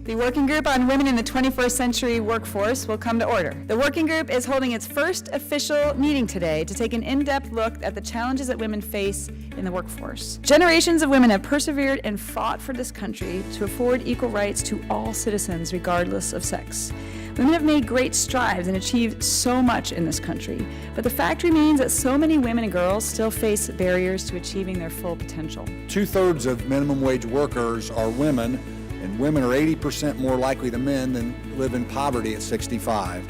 The Working Group on Women in the 21st Century Workforce will come to order. The Working Group is holding its first official meeting today to take an in-depth look at the challenges that women face in the workforce. Generations of women have persevered and fought for this country to afford equal rights to all citizens, regardless of sex. Women have made great strides and achieved so much in this country, but the fact remains that so many women and girls still face barriers to achieving their full potential. 2/3 of minimum wage workers are women, and women are 80% more likely than men that live in poverty at 65.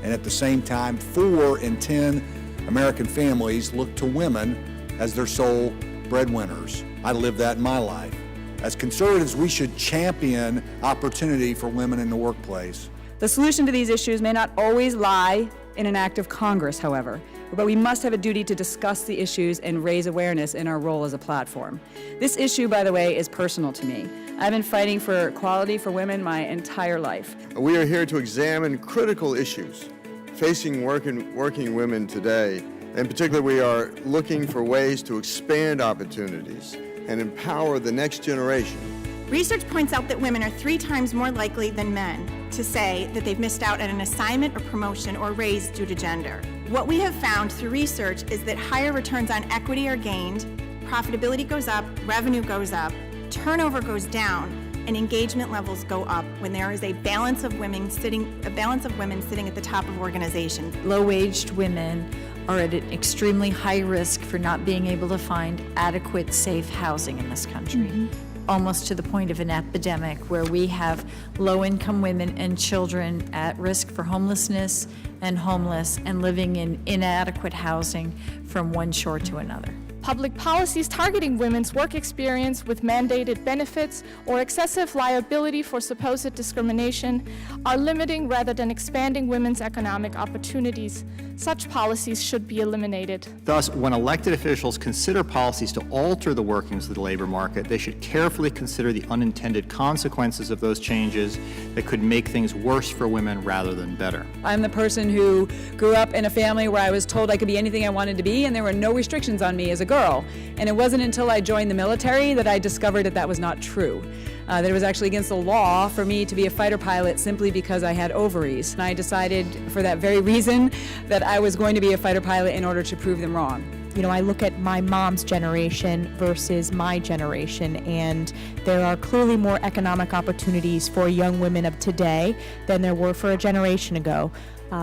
And at the same time, 4 in 10 American families look to women as their sole breadwinners. I live that in my life. As conservatives, we should champion opportunity for women in the workplace. The solution to these issues may not always lie in an act of Congress, however, but we must have a duty to discuss the issues and raise awareness in our role as a platform. This issue, by the way, is personal to me. I've been fighting for equality for women my entire life. We are here to examine critical issues facing working women today. In particular, we are looking for ways to expand opportunities and empower the next generation. Research points out that women are 3 times more likely than men to say that they've missed out on an assignment or promotion or raise due to gender. What we have found through research is that higher returns on equity are gained, profitability goes up, revenue goes up, turnover goes down, and engagement levels go up when there is a balance of women sitting at the top of organizations. Low-waged women are at an extremely high risk for not being able to find adequate, safe housing in this country. Almost to the point of an epidemic where we have low-income women and children at risk for homelessness and homeless and living in inadequate housing from one shore to another. Public policies targeting women's work experience with mandated benefits or excessive liability for supposed discrimination are limiting rather than expanding women's economic opportunities. Such policies should be eliminated. Thus, when elected officials consider policies to alter the workings of the labor market, they should carefully consider the unintended consequences of those changes that could make things worse for women rather than better. I'm the person who grew up in a family where I was told I could be anything I wanted to be, and there were no restrictions on me as a girl. And it wasn't until I joined the military that I discovered that that was not true. That it was actually against the law for me to be a fighter pilot simply because I had ovaries. And I decided for that very reason that I was going to be a fighter pilot in order to prove them wrong. You know, I look at my mom's generation versus my generation, and there are clearly more economic opportunities for young women of today than there were for a generation ago.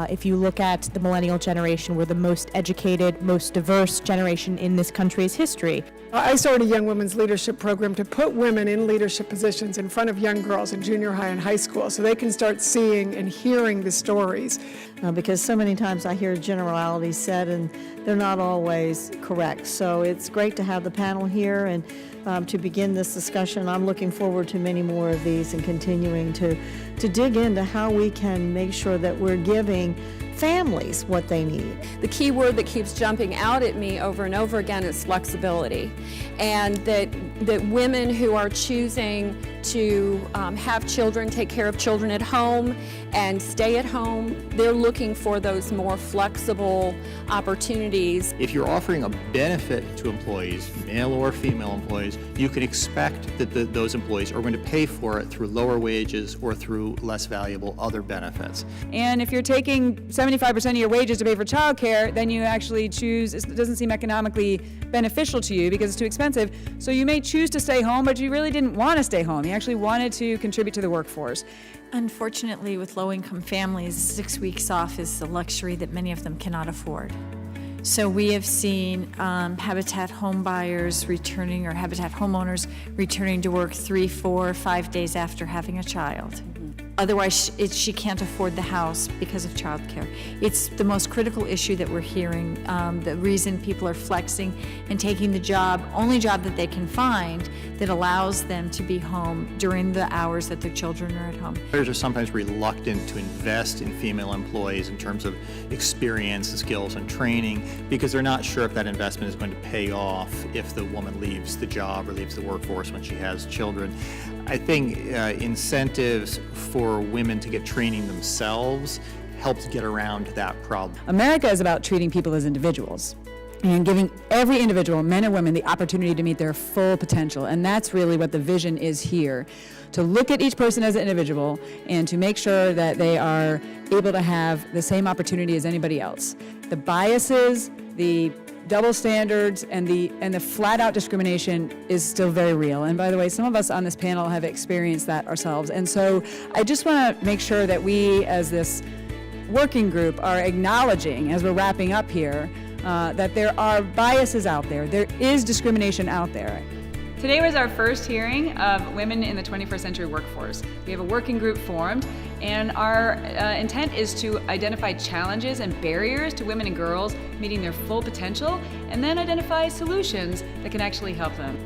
If you look at the millennial generation, we're the most educated, most diverse generation in this country's history. I started a Young Women's Leadership Program to put women in leadership positions in front of young girls in junior high and high school so they can start seeing and hearing the stories. Because so many times I hear generalities said and they're not always correct. So it's great to have the panel here and to begin this discussion. I'm looking forward to many more of these and continuing to dig into how we can make sure that we're giving families what they need. The key word that keeps jumping out at me over and over again is flexibility, and that women who are choosing to have children, take care of children at home and stay at home, they're looking for those more flexible opportunities. If you're offering a benefit to employees, male or female employees, you can expect that those employees are going to pay for it through lower wages or through less valuable other benefits. And if you're taking 75% of your wages to pay for childcare, then you actually choose, it doesn't seem economically beneficial to you because it's too expensive, so you may choose to stay home, but you really didn't want to stay home. You actually wanted to contribute to the workforce. Unfortunately, with low-income families, 6 weeks off is a luxury that many of them cannot afford. So we have seen Habitat home buyers returning, or Habitat homeowners returning to work 3, 4, 5 days after having a child. Otherwise, she can't afford the house because of childcare. It's the most critical issue that we're hearing. The reason people are flexing and taking the only job that they can find that allows them to be home during the hours that their children are at home. Employers are sometimes reluctant to invest in female employees in terms of experience and skills and training because they're not sure if that investment is going to pay off if the woman leaves the job or leaves the workforce when she has children. I think incentives for women to get training themselves helps get around that problem. America is about treating people as individuals. and giving every individual, men and women, the opportunity to meet their full potential. And that's really what the vision is here, to look at each person as an individual and to make sure that they are able to have the same opportunity as anybody else. The biases, the double standards, and the flat-out discrimination is still very real. And by the way, some of us on this panel have experienced that ourselves. And so I just want to make sure that we, as this working group, are acknowledging, as we're wrapping up here, that there are biases out there. There is discrimination out there. Today was our first hearing of women in the 21st century workforce. We have a working group formed, and our intent is to identify challenges and barriers to women and girls meeting their full potential, and then identify solutions that can actually help them.